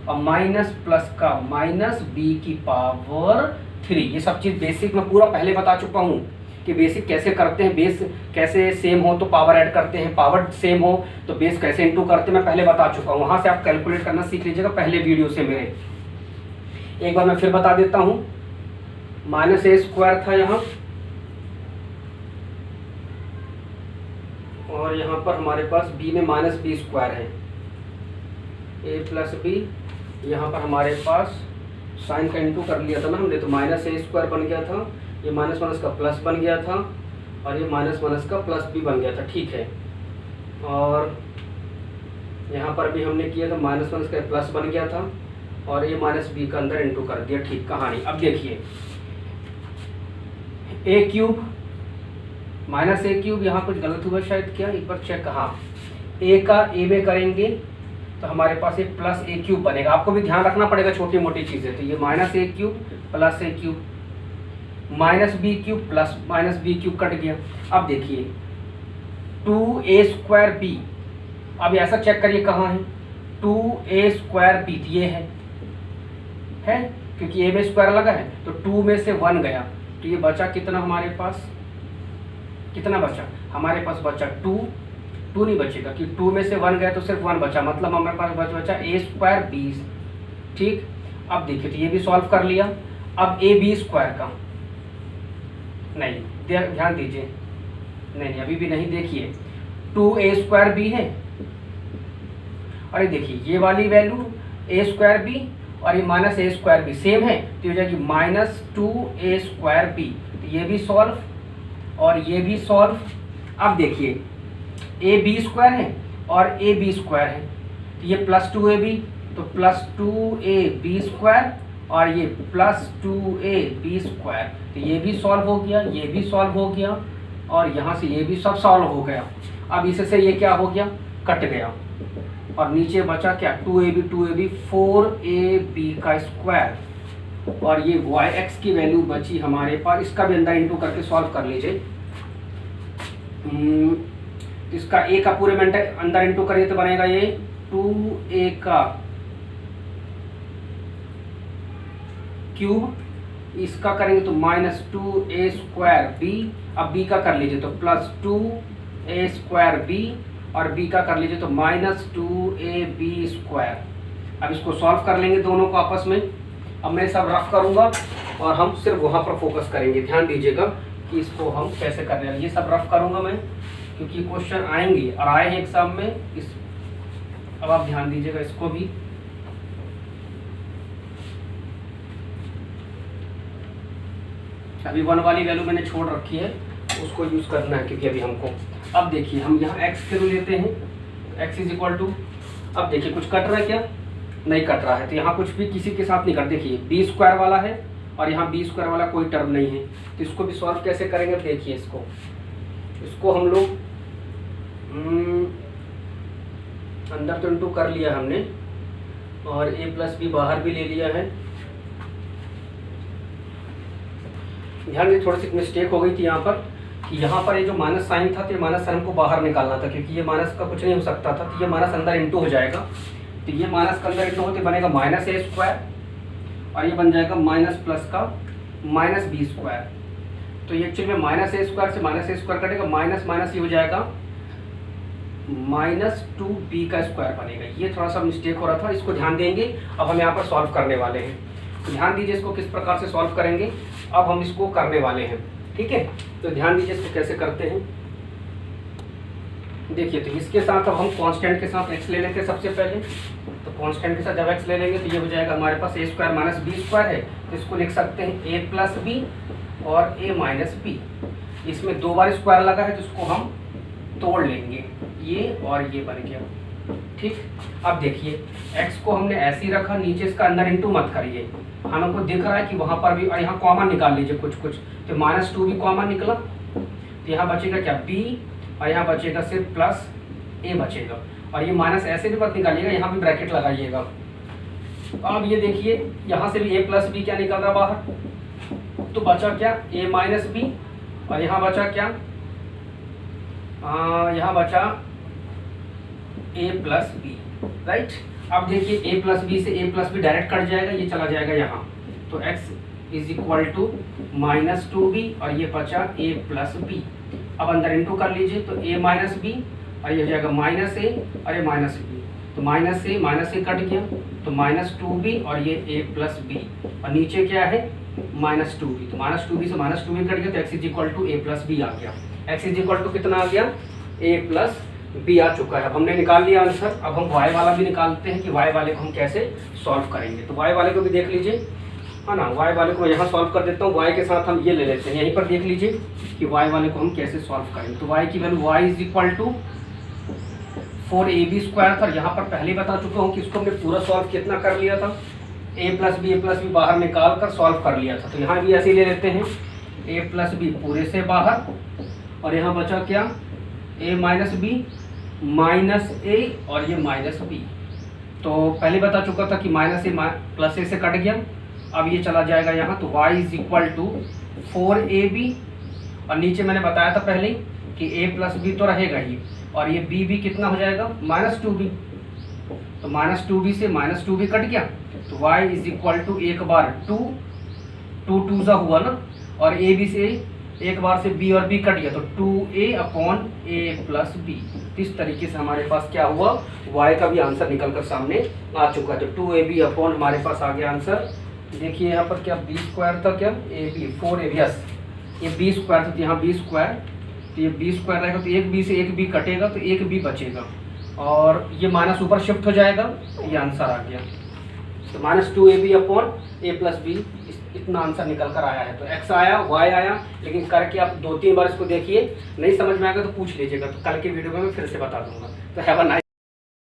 Speaker 1: और माइनस प्लस का माइनस b की पावर 3। ये सब चीज़ बेसिक में पूरा पहले बता चुका हूँ कि बेसिक कैसे करते हैं, बेस कैसे सेम हो तो पावर ऐड करते हैं, पावर सेम हो तो बेस कैसे इंटू करते हैं, मैं पहले बता चुका हूँ। वहाँ से आप कैलकुलेट करना सीख लीजिएगा पहले वीडियो से मेरे। एक बार मैं फिर बता देता हूँ, माइनस ए स्क्वायर था यहाँ, और यहाँ पर हमारे पास b में माइनस बी स्क्वायर है, a प्लस बी। यहाँ पर हमारे पास साइन का इंटू कर लिया था ना हमने, तो माइनस ए स्क्वायर बन गया था, ये माइनस माइनस का प्लस बन गया था, और ये माइनस माइनस का प्लस भी बन गया था। ठीक है, और यहाँ पर भी हमने किया था, माइनस माइनस का प्लस बन गया था, और ये माइनस बी का अंदर इंटू कर दिया। ठीक कहानी। अब देखिए ए क्यूब माइनस ए क्यूब, यहाँ कुछ गलत हुआ शायद, क्या एक बार चेक। हाँ, ए का ए में करेंगे तो हमारे पास एक प्लस ए क्यूब बनेगा। आपको भी ध्यान रखना पड़ेगा छोटी मोटी चीज़ें। तो ये minus A cube plus A cube, minus B cube plus minus B cube cut गया। अब देखिए 2a स्क्वायर बी, अब ऐसा चेक करिए कहाँ है 2a स्क्वायर बी, ये है क्योंकि a में स्क्वायर लगा है, तो 2 में से 1 गया, तो ये बचा कितना हमारे पास, कितना बचा हमारे पास? बचा 2 नहीं बचेगा कि 2 में से 1 गया तो सिर्फ 1 बचा, मतलब हमारे पास बचा a स्क्वायर बी। ठीक, अब देखिए तो ये भी सॉल्व कर लिया। अब ए बी स्क्वायर का नहीं, ध्यान दीजिए, नहीं अभी भी नहीं। देखिए 2a स्क्वायर बी है, और ये देखिए ये वाली वैल्यू a स्क्वायर बी और ये माइनस ए स्क्वायर बी सेम है, तो हो जाएगी माइनस 2a स्क्वायर बी। तो ये भी सॉल्व और ये भी सॉल्व। अब देखिए ए बी स्क्वायर है और ए बी स्क्वायर है, तो ये प्लस 2ab, तो प्लस 2ab स्क्वायर, और ये प्लस 2ab स्क्वायर, तो ये भी सॉल्व हो गया, ये भी सॉल्व हो गया, और यहाँ से ये भी सब सॉल्व हो गया। अब इससे ये क्या हो गया, कट गया, और नीचे बचा क्या 2ab 4ab का स्क्वायर, और ये yx की वैल्यू बची हमारे पास। इसका भी अंदर इंटू करके सॉल्व कर लीजिए। इसका a का पूरे में अंदर इंटू करिए तो बनेगा ये 2a का क्यूब, इसका करेंगे तो माइनस 2a स्क्वायर b। अब b का कर लीजिए तो प्लस 2 ए स्क्वायर बी और बी का कर लीजिए तो -2ab²। अब इसको सॉल्व कर लेंगे दोनों को आपस में। अब मैं सब रफ करूंगा और हम सिर्फ वहाँ पर फोकस करेंगे। ध्यान दीजिएगा कि इसको हम कैसे कर रहे हैं। ये सब रफ करूंगा मैं क्योंकि क्वेश्चन आएंगे और आए हैं एग्जाम में इस। अब आप ध्यान दीजिएगा इसको भी। अभी 1 वाली वैल्यू मैंने छोड़ रखी है, उसको यूज करना है क्योंकि अभी हमको। अब देखिए हम यहाँ x के लेते हैं, x इज इक्वल टू, अब देखिए कुछ कट रहा है क्या? नहीं कट रहा है, तो यहाँ कुछ भी किसी के साथ नहीं कट। देखिए b² वाला है और यहाँ b² वाला कोई टर्म नहीं है, तो इसको भी सॉल्व कैसे करेंगे? देखिए इसको हम लोग अंदर तो इंटू कर लिया हमने और a+b बाहर भी ले लिया है। ध्यान दीजिए थोड़ी सी मिस्टेक हो गई थी यहाँ पर कि यहाँ पर ये जो माइनस साइन था तो ये माइनस साइन को बाहर निकालना था, क्योंकि ये माइनस का कुछ नहीं हो सकता था, तो ये माइनस अंदर इंटू हो जाएगा। तो ये माइनस का अंदर इंटू होते बनेगा -a² और ये बन जाएगा माइनस प्लस का -b²। तो ये एक्चुअली में -a² से -a² कटेगा, माइनस माइनस ये हो जाएगा -2b² बनेगा। ये थोड़ा सा मिस्टेक हो रहा था, इसको ध्यान देंगे। अब हम यहाँ पर सॉल्व करने वाले हैं, तो ध्यान दीजिए इसको किस प्रकार से सॉल्व करेंगे। अब हम इसको करने वाले हैं, ठीक है। तो ध्यान दीजिए इसको कैसे करते हैं। देखिए तो इसके साथ अब हम कांस्टेंट के साथ x ले लेते हैं सबसे पहले। तो कांस्टेंट के साथ जब x ले लेंगे तो ये हो जाएगा हमारे पास a² - b² है, तो इसको लिख सकते हैं a+b और a - b। इसमें 2 बार स्क्वायर लगा है तो इसको हम तोड़ लेंगे, ये और ये बन गया, ठीक। अब देखिए x को हमने ऐसे ही रखा, नीचे इसका अंदर इंटू मत करिए, हमको दिख रहा है कि वहाँ पर भी, और यहाँ कॉमन निकाल लीजिए कुछ, तो -2 भी कॉमन निकला, तो यहाँ बचेगा क्या b और यहाँ बचेगा सिर्फ प्लस a बचेगा। और ये माइनस ऐसे भी मत निकालिएगा, यहाँ भी ब्रैकेट लगाइएगा। अब ये देखिए यहाँ से भी a+b क्या निकल रहा बाहर, तो बचा क्या a - b और यहाँ बचा क्या, यहाँ बचा a+b, राइट। अब देखिए a+b से a+b डायरेक्ट कट जाएगा, ये चला जाएगा यहाँ, तो x is equal to -2b और ये बचा a+b। अब अंदर इंटू कर लीजिए, तो a - b और ये हो जाएगा -a और ये -b, तो -a कट गया, तो -2b और ये a+b और नीचे क्या है -2b, तो -2b से -2b कट गया, तो x is equal to a+b आ गया। x इज इक्वल टू कितना आ गया? a+b आ चुका है। अब हमने निकाल लिया आंसर। अब हम y वाला भी निकालते हैं कि y वाले को हम कैसे सॉल्व करेंगे। तो y वाले को भी देख लीजिए, है ना। y वाले को मैं यहाँ सॉल्व कर देता हूँ, y के साथ हम ये ले लेते हैं। यहीं पर देख लीजिए कि y वाले को हम कैसे सॉल्व करेंगे। तो y की value y is equal to 4ab² था। यहाँ पर पहले बता चुका हूँ कि इसको हमने पूरा सॉल्व कितना कर लिया था, a+b बाहर निकाल कर सॉल्व कर लिया था। तो यहाँ भी ऐसे ही ले लेते हैं, a+b पूरे से बाहर और यहाँ बचा क्या a - b -a और ये -b। तो पहले बता चुका था कि -a +a से कट गया, अब ये चला जाएगा यहाँ, तो y is equal to 4ab और नीचे मैंने बताया था पहले कि a+b तो रहेगा ही और ये b भी कितना हो जाएगा -2b, तो -2b से -2b कट गया, तो y इज इक्वल टू एक बार 2 2 हुआ ना, और a b से एक बार से b और b कट गया, तो 2a/a+b। इस तरीके से हमारे पास क्या हुआ, y का भी आंसर निकल कर सामने आ चुका है। तो 2ab हमारे पास आ गया आंसर। देखिए यहाँ पर क्या b² था, क्या ab 4ab, यस ये b² था, तो यहाँ b², तो ये b² रहेगा, तो एक b से एक b कटेगा, तो एक b बचेगा और ये माइनस ऊपर शिफ्ट हो जाएगा, तो ये आंसर आ गया। तो -2ab/a+b इतना आंसर निकल कर आया है। तो x आया, y आया, लेकिन करके आप 2-3 बार इसको देखिए, नहीं समझ में आएगा तो पूछ लीजिएगा, तो कल के वीडियो में मैं फिर से बता दूंगा। तो हैव अ नाइस